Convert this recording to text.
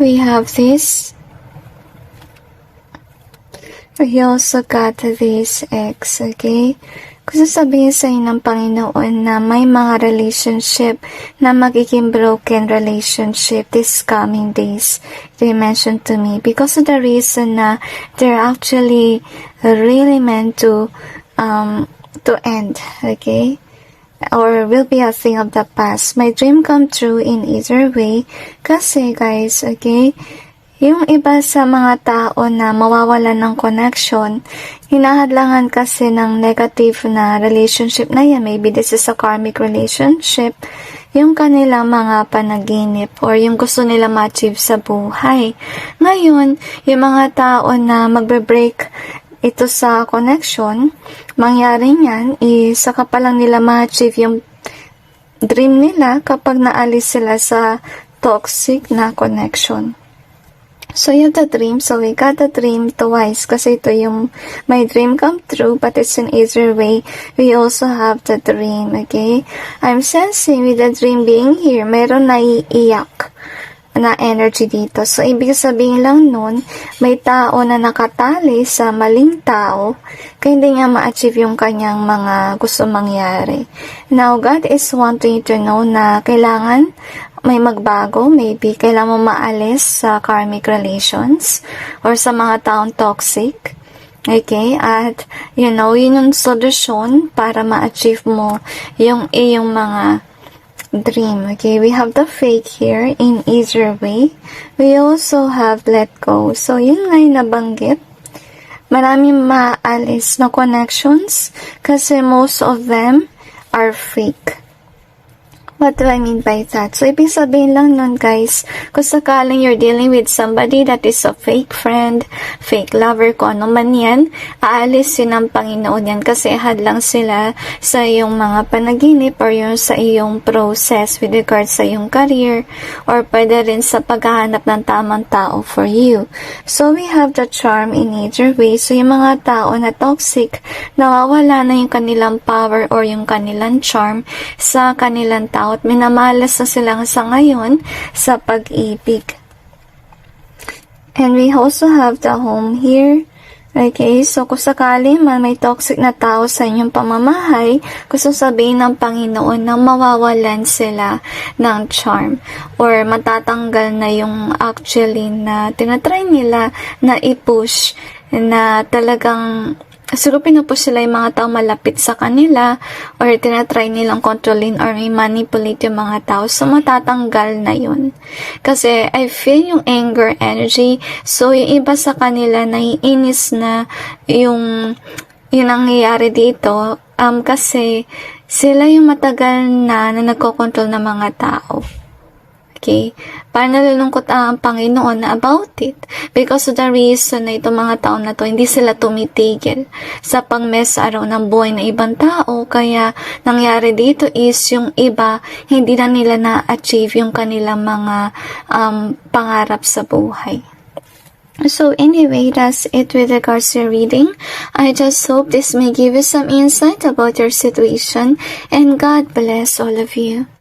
we have this. We also got this X, okay? Kung sasabihin sa inyo ng Panginoon na may mga relationship na magiging broken relationship this coming days, they mentioned to me because of the reason na they're actually really meant to end, okay? Or will be a thing of the past. My dream come true in either way kasi guys, okay? Yung iba sa mga tao na mawawalan ng connection, hinahadlangan kasi ng negative na relationship na yan. Maybe this is a karmic relationship. Yung kanilang mga panaginip or yung gusto nila ma-achieve sa buhay. Ngayon, yung mga tao na magbe-break ito sa connection, mangyari niyan is saka pa lang nila ma-achieve yung dream nila kapag naalis sila sa toxic na connection. So, you have the dream. So, we got the dream twice kasi ito yung my dream come true but it's in either way. We also have the dream, okay? I'm sensing with the dream being here, meron naiiyak na energy dito. So, ibig sabihin lang nun, may tao na nakatali sa maling tao kaya hindi niya ma-achieve yung kanyang mga gusto mangyari. Now, God is wanting to know na kailangan may magbago, maybe kailangan mo maalis sa karmic relations or sa mga taong toxic. Okay? At, yun yung solusyon para ma-achieve mo yung iyong mga dream. Okay? We have the fake here in either way. We also have let go. So, yun nga yung nabanggit. Maraming maalis na connections kasi most of them are fake. What do I mean by that? So, ibig sabihin lang nun, guys, kung sakaling you're dealing with somebody that is a fake friend, fake lover, kung ano man yan, aalis yun ng Panginoon yan kasi hadlang sila sa iyong mga panaginip or yung sa iyong process with regards sa iyong career or pwede rin sa paghahanap ng tamang tao for you. So, we have the charm in either way. So, yung mga tao na toxic, nawawala na yung kanilang power or yung kanilang charm sa kanilang tao at minamalas na sila sa ngayon sa pag-ibig. And we also have the home here. Okay, so kung sakali man may toxic na tao sa inyong pamamahay, gusto sabihin ng Panginoon na mawawalan sila ng charm or matatanggal na yung actually na tinatry nila na i-push na talagang siguro pinupush sila yung mga tao malapit sa kanila or tinatry nilang kontrolin or manipulate yung mga tao. So, matatanggal na yun. Kasi, I feel yung anger energy. So, yung iba sa kanila naiinis na yung nangyayari dito kasi sila yung matagal na nagkokontrol ng mga tao. Okay? Parang nalulungkot ang Panginoon na about it. Because of the reason na itong mga tao na to, hindi sila tumitigil sa pang-mess araw ng buhay ng ibang tao. Kaya, nangyari dito is yung iba, hindi na nila na-achieve yung kanilang mga pangarap sa buhay. So anyway, that's it with regards to your reading. I just hope this may give you some insight about your situation. And God bless all of you.